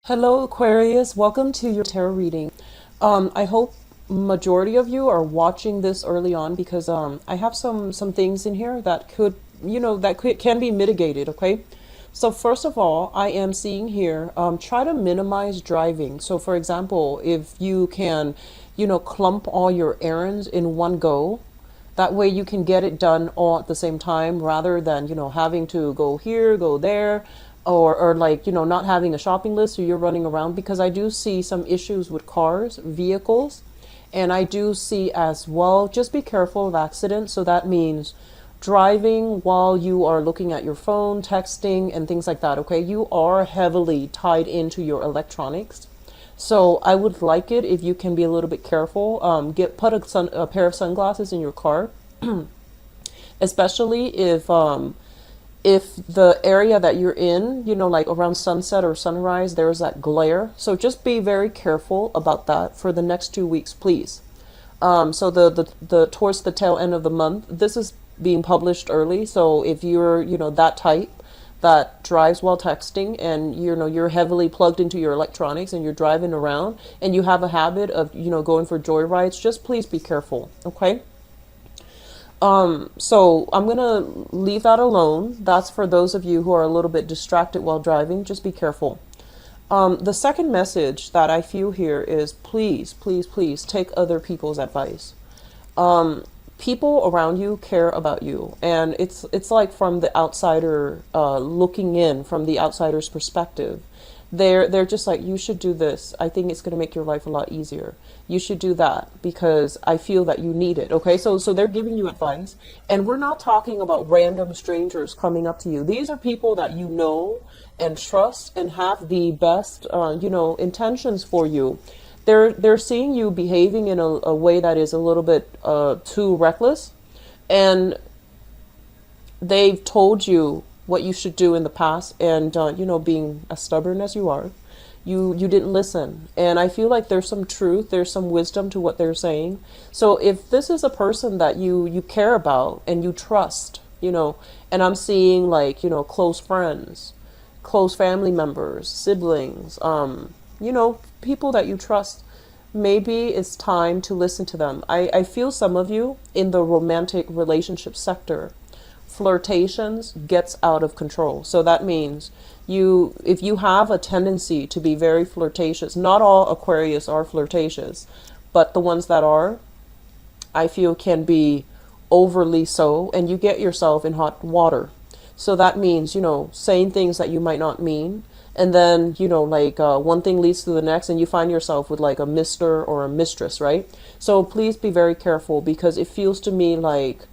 Hello, Aquarius. Welcome to your tarot reading. I hope majority of you are watching this early on because I have some things in here that could, can be mitigated. Okay. So first of all, I am seeing here, try to minimize driving. So for example, if you can, clump all your errands in one go, that way you can get it done all at the same time rather than, having to go here, go there, or like, not having a shopping list so you're running around because I do see some issues with cars, vehicles, and I do see as well, just be careful of accidents. So that means driving while you are looking at your phone, texting, and things like that. Okay, you are heavily tied into your electronics. So I would like it if you can be a little bit careful. Put a pair of sunglasses in your car, especially if the area that you're in, like around sunset or sunrise, there's that glare. So just be very careful about that for the next 2 weeks, please. So the towards the tail end of the month, this is being published early. So if you're, that type that drives while texting and you're heavily plugged into your electronics and you're driving around and you have a habit of, going for joyrides, just please be careful, okay? So I'm gonna leave that alone. That's for those of you who are a little bit distracted while driving. Just be careful. The second message that I feel here is please, please, please take other people's advice. People around you care about you, and it's like from the outsider looking in, from the outsider's perspective. They're just like, you should do this. I think it's going to make your life a lot easier. You should do that because I feel that you need it. Okay, so they're giving you advice, and we're not talking about random strangers coming up to you. These are people that you know and trust and have the best intentions for you. They're seeing you behaving in a way that is a little bit too reckless, and they've told you what you should do in the past, and being as stubborn as you are, you didn't listen. And I feel like there's some truth, there's some wisdom to what they're saying. So if this is a person that you care about and you trust, and I'm seeing like, close friends, close family members, siblings, people that you trust, maybe it's time to listen to them. I feel some of you in the romantic relationship sector, flirtations gets out of control. So that means if you have a tendency to be very flirtatious, not all Aquarius are flirtatious, but the ones that are, I feel can be overly so, and you get yourself in hot water. So that means, saying things that you might not mean. And then, one thing leads to the next, and you find yourself with like a mister or a mistress, right? So please be very careful because it feels to me like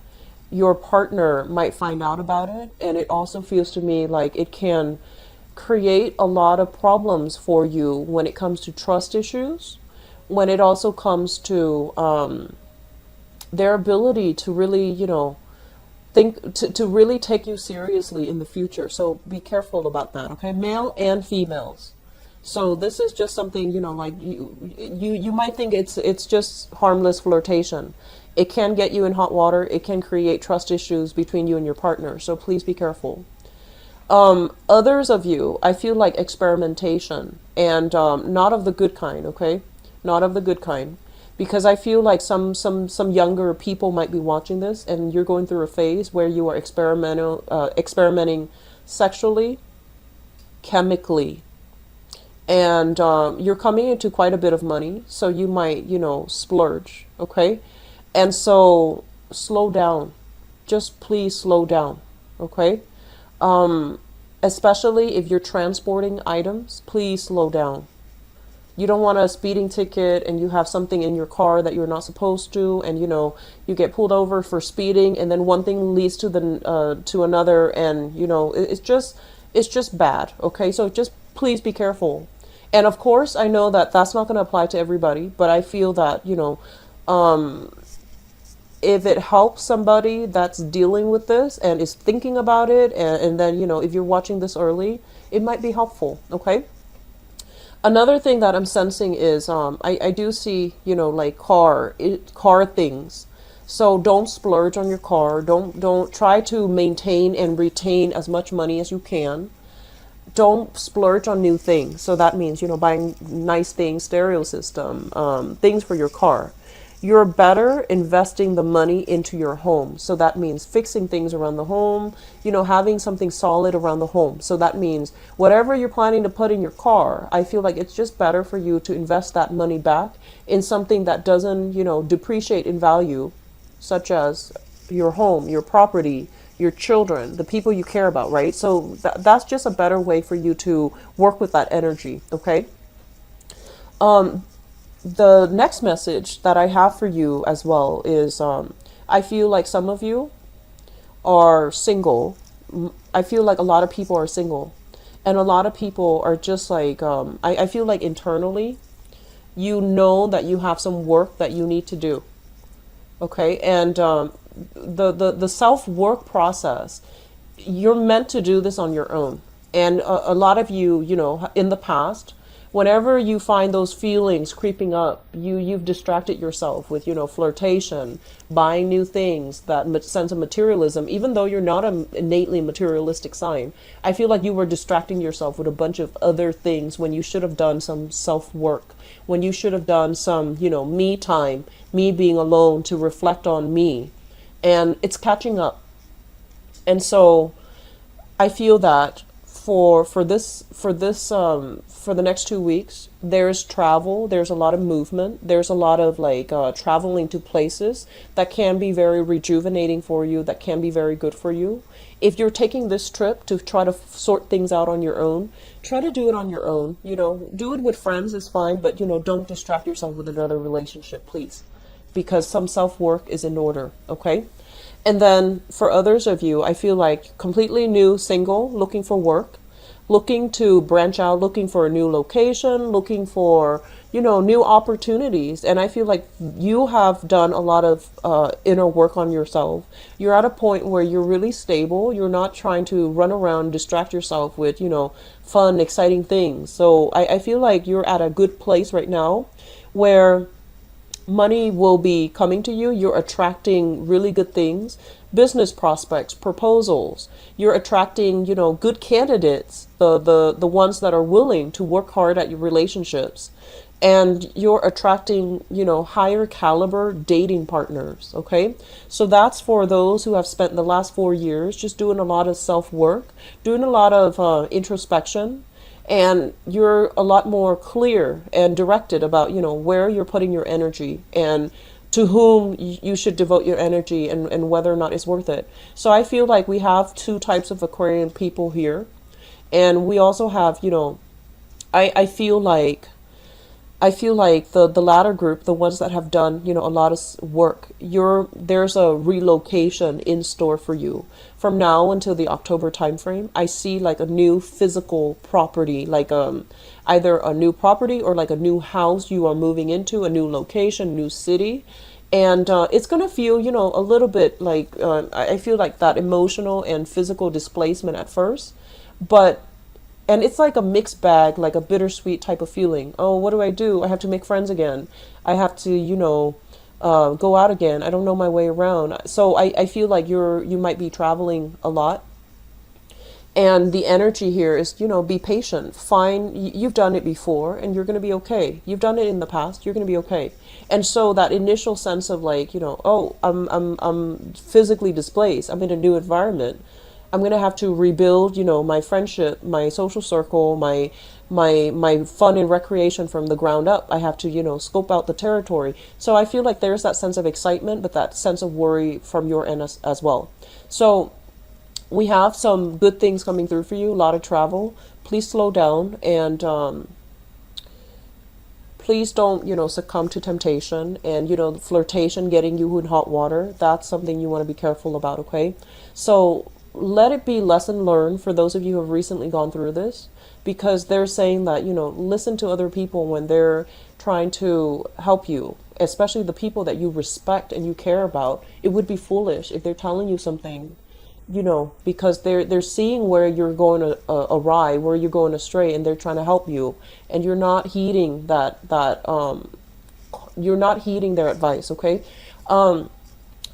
your partner might find out about it. And it also feels to me like it can create a lot of problems for you when it comes to trust issues, when it also comes to their ability to really, think to really take you seriously in the future. So be careful about that, okay? Male and females. So this is just something, like you might think it's just harmless flirtation. It can get you in hot water. It can create trust issues between you and your partner. So please be careful. Others of you, I feel like experimentation, and not of the good kind, okay? Not of the good kind. Because I feel like some younger people might be watching this, and you're going through a phase where you are experimenting sexually, chemically, and you're coming into quite a bit of money, so you might, splurge, okay? And so slow down. Just please slow down, okay? Especially if you're transporting items, please slow down. You don't want a speeding ticket and you have something in your car that you're not supposed to, and you get pulled over for speeding, and then one thing leads to to another, and it's just bad, okay? So just please be careful. And of course, I know that that's not going to apply to everybody, but I feel that if it helps somebody that's dealing with this and is thinking about it, and then if you're watching this early, it might be helpful, okay? Another thing that I'm sensing is I do see like car things. So don't splurge on your car. Don't try to maintain and retain as much money as you can. don't splurge on new things. So that means, buying nice things, stereo system, things for your car. You're better investing the money into your home. So that means fixing things around the home, having something solid around the home. So that means whatever you're planning to put in your car, I feel like it's just better for you to invest that money back in something that doesn't, depreciate in value, such as your home, your property, your children, the people you care about, right? So that's just a better way for you to work with that energy, okay? The next message that I have for you as well is I feel like some of you are single. I feel like a lot of people are single. And a lot of people are just like, I feel like internally, you know that you have some work that you need to do. Okay. And the self work process, you're meant to do this on your own. And a lot of you, in the past, whenever you find those feelings creeping up, you've distracted yourself with, flirtation, buying new things, that sense of materialism. Even though you're not an innately materialistic sign, I feel like you were distracting yourself with a bunch of other things when you should have done some self work, when you should have done some, me time, me being alone to reflect on me. And it's catching up. And so I feel that for the next 2 weeks, there's travel, there's a lot of movement, there's a lot of like traveling to places that can be very rejuvenating for you, that can be very good for you. If you're taking this trip to try to sort things out on your own, try to do it on your own. Do it with friends is fine, but don't distract yourself with another relationship, please, because some self work is in order, okay? And then for others of you, I feel like completely new single, looking for work, looking to branch out, looking for a new location, looking for, new opportunities. And I feel like you have done a lot of inner work on yourself. You're at a point where you're really stable. You're not trying to run around, distract yourself with, fun, exciting things. So I feel like you're at a good place right now where money will be coming to you. You're attracting really good things, business prospects, proposals. You're attracting, good candidates, the ones that are willing to work hard at your relationships. And you're attracting, higher caliber dating partners. Okay. So that's for those who have spent the last 4 years just doing a lot of self work, doing a lot of introspection, and you're a lot more clear and directed about where you're putting your energy and to whom you should devote your energy, and whether or not it's worth it. So I feel like we have two types of Aquarian people here, and we also have, I feel like the latter group, the ones that have done, a lot of work, there's a relocation in store for you. From now until the October timeframe, I see like a new physical property, like either a new property or like a new house you are moving into, a new location, new city. And it's going to feel, a little bit like, I feel like that emotional and physical displacement at first. And it's like a mixed bag, like a bittersweet type of feeling. Oh, what do? I have to make friends again. I have to, go out again. I don't know my way around. So I feel like you might be traveling a lot. And the energy here is, be patient. You've done it before and you're going to be okay. You've done it in the past. You're going to be okay. And so that initial sense of like, oh, I'm physically displaced. I'm in a new environment. I'm going to have to rebuild, my friendship, my social circle, my fun and recreation from the ground up. I have to, scope out the territory. So I feel like there's that sense of excitement, but that sense of worry from your end as well. So we have some good things coming through for you, a lot of travel. Please slow down and please don't, succumb to temptation and, flirtation, getting you in hot water. That's something you want to be careful about, okay? So let it be lesson learned for those of you who have recently gone through this, because they're saying that, listen to other people when they're trying to help you, especially the people that you respect and you care about. It would be foolish if they're telling you something, because they're seeing where you're going awry, where you're going astray, and they're trying to help you, and you're not heeding you're not heeding their advice, okay?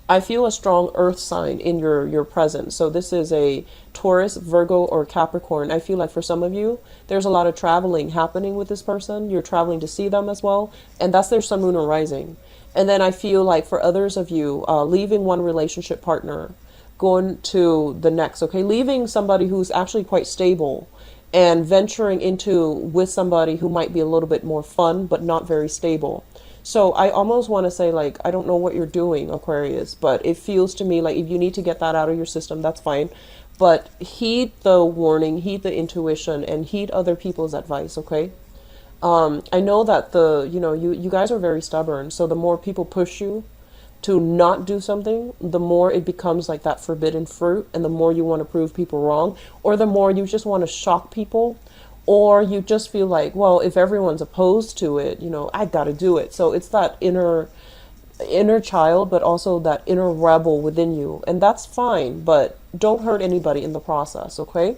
I feel a strong earth sign in your presence. So this is a Taurus, Virgo, or Capricorn. I feel like for some of you, there's a lot of traveling happening with this person. You're traveling to see them as well. And that's their sun, moon, or rising. And then I feel like for others of you, leaving one relationship partner, going to the next, okay? Leaving somebody who's actually quite stable and venturing into with somebody who might be a little bit more fun, but not very stable. So I almost want to say, like, I don't know what you're doing, Aquarius, but it feels to me like if you need to get that out of your system, that's fine. But heed the warning, heed the intuition, and heed other people's advice, okay? I know that you guys are very stubborn. So the more people push you to not do something, the more it becomes like that forbidden fruit, and the more you want to prove people wrong, or the more you just want to shock people, or you just feel like, well, if everyone's opposed to it, I got to do it. So it's that inner child, but also that inner rebel within you, and that's fine, but don't hurt anybody in the process, okay?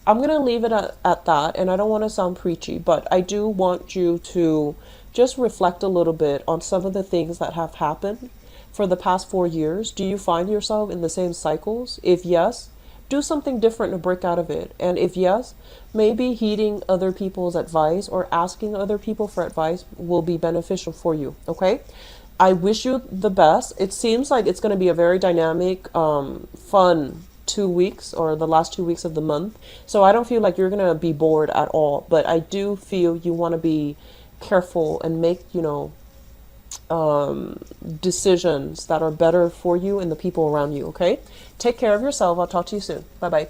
I'm going to leave it at that, and I don't want to sound preachy, but I do want you to just reflect a little bit on some of the things that have happened for the past 4 years. Do you find yourself in the same cycles? If yes, do something different to break out of it. And if yes, maybe heeding other people's advice or asking other people for advice will be beneficial for you, okay? I wish you the best. It seems like it's going to be a very dynamic, fun 2 weeks, or the last 2 weeks of the month. So I don't feel like you're going to be bored at all, but I do feel you want to be careful and make, decisions that are better for you and the people around you, okay? Take care of yourself. I'll talk to you soon. Bye-bye.